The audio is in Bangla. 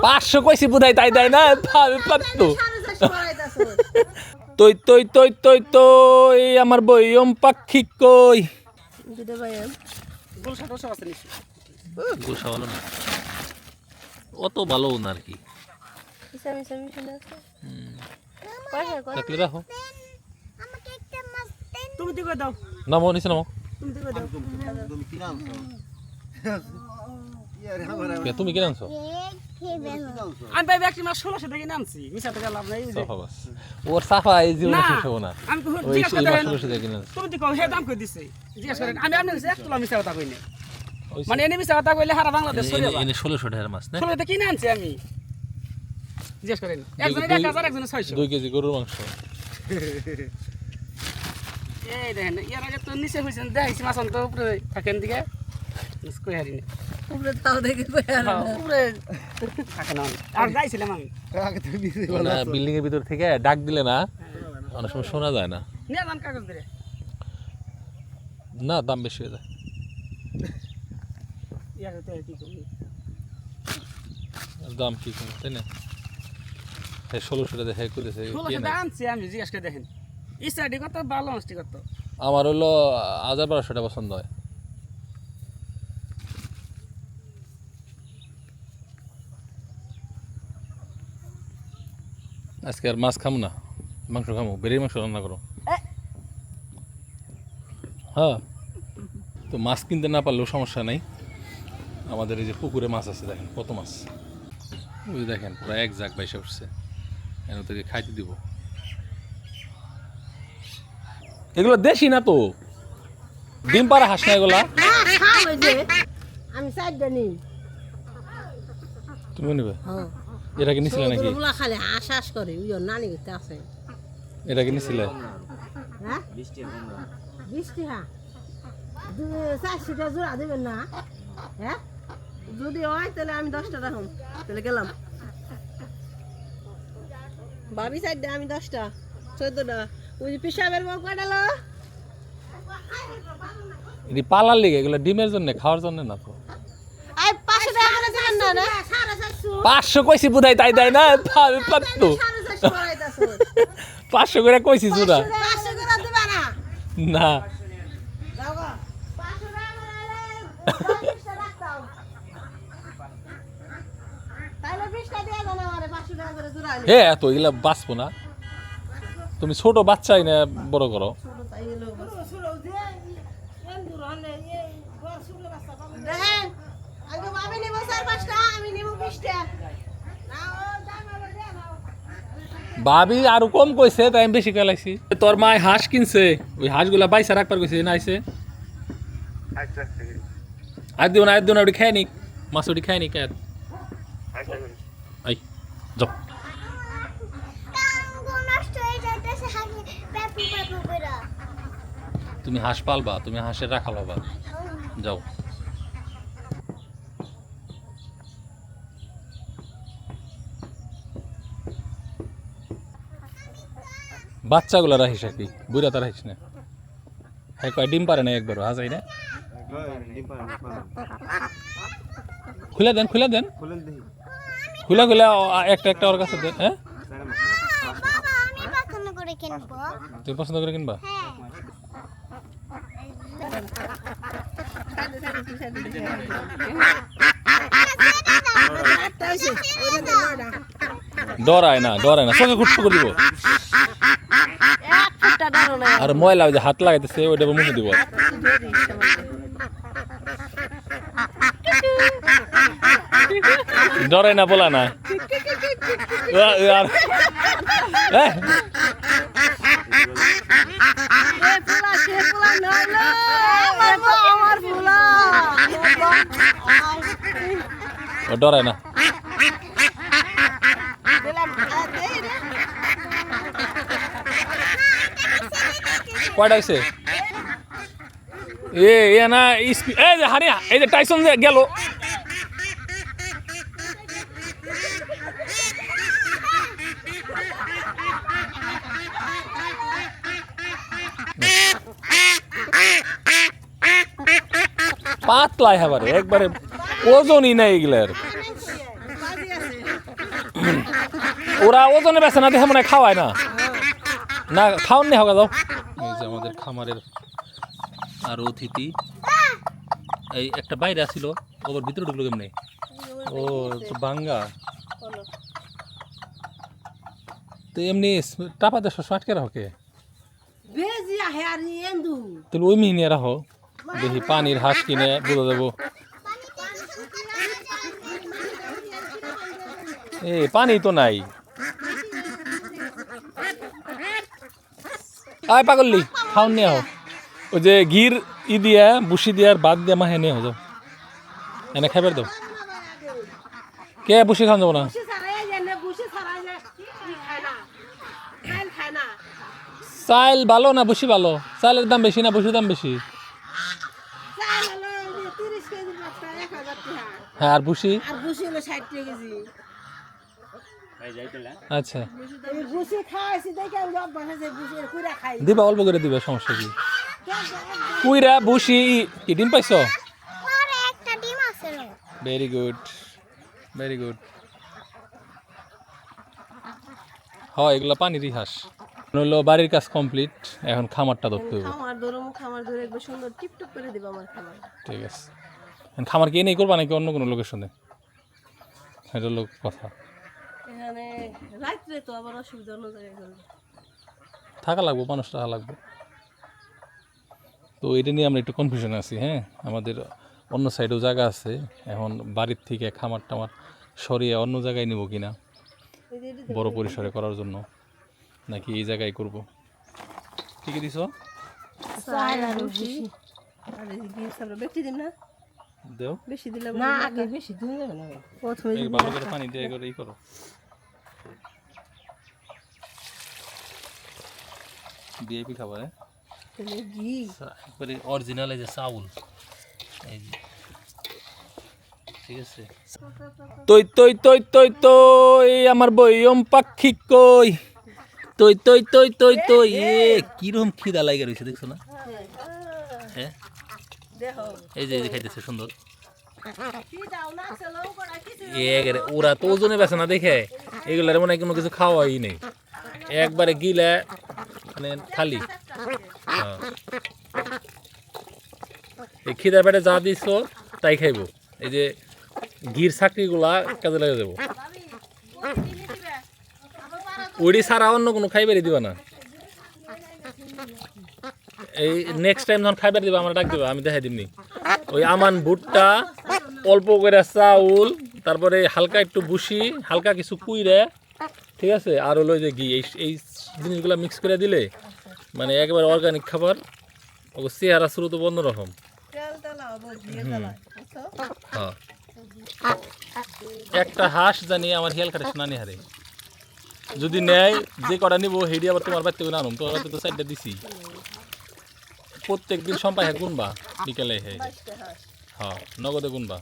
500 কইছি বুধাই তাই দেয় না পাত্তু তুই তুই তুই তুই তুই আমার বইয়ম পাখি কই গুলশা ভালো না অত ভালো না আর কি রাখো তুমি দিকে দাও নামো নিচে নামো তুমি কিনে আনছো আমি ভাই ব্যক্তি মাস 1600 টাকা নামছি মিছাতে গেলাম না এই যে ওর সাফা এই জীবনে শেষ হবে না আমি জিজ্ঞাসা করেন তুমি তো কও হে দাম কই দিছে জিজ্ঞাসা করেন আমি আপনি এক তোলা মিছা কথা কই না মানে এনে মিছা কথা কইলে সারা বাংলাদেশ চলে যাবে এনে 1600 টাকার মাছ না 1600 টাকা কিনে আনছি আমি জিজ্ঞাসা করেন একজনের 1000 একজনের 600 2 কেজি গরুর মাংস এই দেখেন এর আগে তো নিচে হইছেন দেখাইছি মাছ তো উপরে থাকেন দিকে কই হারিনি উপরে তাও দেখে কই আর উপরে থাকে না আর যাইছিলাম আমি আগে তো না বিল্ডিং এর ভিতর থেকে ডাক দিলে না অনেক সময় শোনা যায় না নিয়ে যান কাগজ ধরে না দাম বেশি হয়ে যায় ইয়ার তো কি করি দাম কি কম তাই না এই 1600 টাকা দেখে কইতেছে 1600 টাকা আনছি আমি জিজ্ঞাসা করে দেখেন ইসাডি কত ভালো মাছটি কত আমার হলো 1200 টাকা পছন্দ হয় আজকে আর মাছ খামু না মাংস খামু বেরিয়ে মাংস রান্না করো হ্যাঁ তো মাছ কিনতে না পারলেও সমস্যা নাই আমাদের এই যে পুকুরে মাছ আছে দেখেন কত মাছ ওই দেখেন পুরো এক জাগ বাইসে উঠছে এর থেকে খাইতে দিব এগুলো দেশি না তো ডিম পাড়া হাঁস না এগুলা আমি সাইডটা নিই তুমি নেবে এটা কি নিছিলে নাকি ওগুলা খালি আশ্বাস করে ওই নানি করতে আছে এটা কি নিছিলে হ্যাঁ 20 টাকা 400 টাকা জোড়া দেবেন না হ্যাঁ যদি হয় তাহলে আমি 10 টাকা রাখুন তাহলে গেলাম ভাবি সাইডটা আমি 10টা 14টা ওই যে পিসাবের বউ কাটালো এটি পালার লেগে এগুলো ডিমের জন্য খাওয়ার জন্য না তো আই 500 টাকা করে দেবেন না না 450 500 কইছি বুধাই তাই দেয় না পাত্তু 500 করে কইছি জোড়া 500 করে দিবা না না যাও গো 500 টাকা করে 20টা রাখতাম তাহলে 20টা দিয়ে দাও না আমারে 500 টাকা করে জোড়া হে এত এগুলা বাঁচবো না তুমি ছোট বাচ্চাই না বড় করো দেখেন আগে ভাবি নিব 4-5টা আমি নিব 20টা ভাবি আরো কম কইছে তাই আমি বেশি কইলাইছি তোর মায় হাঁস কিনছে ওই হাঁসগুলা বাইসা রাখবার কইছে না আইছে আজ দিও না ওটি খাই নি মাছ ওটি খাই নি কে আই যাও তুমি হাঁস পালবা তুমি হাঁসের রাখা লবা যাও বাচ্চাগুলো রাখিস আর কি বুড়া তো রাখিস না হ্যাঁ কয় ডিম পারে না একবারও হাজাই না খুলে দেন খুলে একটা একটা ওর কাছে দেন হ্যাঁ তুমি পছন্দ করে কিনবা ডরায় না চোখে খুটফু করে দিব আর ময়লা ওই যে হাত লাগাইতেছে ওইটা মুখে দিব ডরাই না বলা না ডরাই না কয়টা হয়েছে এ না এই যে হারিয়া এই যে টাইসন যে গেল পাতলাই হবারে একবারে ওজনই নাই এগুলার। ওরা ওজনে বেছে না, দেখে মনে হয় খাওয়ায় না। না খাওয়ান নি হোক যাও। এই যে আমাদের খামারের আর অতিথি, এই একটা বাইরে আসছিল, ওর ভিতরে ঢুকলো কেমনি? ও তো বাঙ্গা। তো এমনি টাপাতে শস্য আটকে রাখো কে? তাহলে ওই মিহি নিয়ে রাখো, দেখি পানির হাঁস কিনে বুঝা যাবো। এই পানি তো নাই। আয় পাগলি খাওন নিয়ে আহ, ওই যে গির দিয়া বুসি দিয়া আর বাদ দিয়া মাহে নিয়ে যাও, এনে খাইবার দাও। কে বুসি খাওয়ান যাবো না? চাইল ভালো না বুসি ভালো? চাইলের দাম বেশি না বুসির দাম বেশি? হ্যাঁ আর বুসি? আচ্ছা দিবা, অল্প করে দিবা, সমস্যা কি? কুইরা বুসি কি ডিম পাইছ? Very good, very good. হয় এগুলা পানিরই হাঁস। হলো বাড়ির কাজ কমপ্লিট, এখন খামারটা ধরতে হবে। ঠিক আছে, খামার কি নেই করবা নাকি অন্য কোনো লোকেশনে? এটা লোক কথা থাকা লাগবো, মানুষ থাকা লাগবে। তো এটা নিয়ে আমরা একটু কনফিউশন আছি। হ্যাঁ, আমাদের অন্য সাইডেও জায়গা আছে, এখন বাড়ির থেকে খামার টামার সরিয়ে অন্য জায়গায় নিব কিনা, বড় পরিসরে করার জন্য, নাকি এই জায়গায় করব। ঠিক আছে দিছ দেও, বেশি দিলাম না, আগে বেশি দিন যাবে না, প্রথমে ভালো করে পানি দিয়ে করে ই করো। ভিআইপি খাবার, ঘি একবারে অরিজিনাল এই যে চাউল, এই যে ঠিক আছে। তই তই তই তই তই আমার বইয়ম পাখি কই, তই তই তই তই তই। এ কিরকম খিদা লাগে রয়েছে দেখছো না? হ্যাঁ এই যে খাইতেছে সুন্দর। ওরা তো ওজনে বেছে না দেখে, এগুলার মনে হয় কোনো কিছু খাওয়াই নেই, একবারে গিলে মানে খালি। এই খিদার পেটে যা দিছ তাই খাইব। এই যে ঘির চাকরিগুলা কাজে লাগে যাবো, ওইটি ছাড়া অন্য কোনো খাইবারই দিবা না। এই নেক্সট টাইম যখন খাইবার দিবা আমরা ডাক দিবা, আমি দেখাই দিমনি। ওই আমান ভুট্টা, অল্প করে চাউল, তারপরে হালকা একটু বুসি, হালকা কিছু কুইরে, ঠিক আছে, আর হলো যে ঘি, এই জিনিসগুলো মিক্স করে দিলে মানে একেবারে অর্গানিক খাবার। ও চেহারা শুরু তো অন্যরকম। হ্যাঁ, একটা হাঁস জানি আমার হেল কাটে নানি হারে, যদি নেয় যে কটা নিবো হেডি আবার তোমার বাড়িতে করে আনুম। তোমার বাড়িতে তো সাইডটা দিছি, প্রত্যেক দিন সম্পায় গুনবা বিকেলে। হ্যাঁ নগদে গুনবা।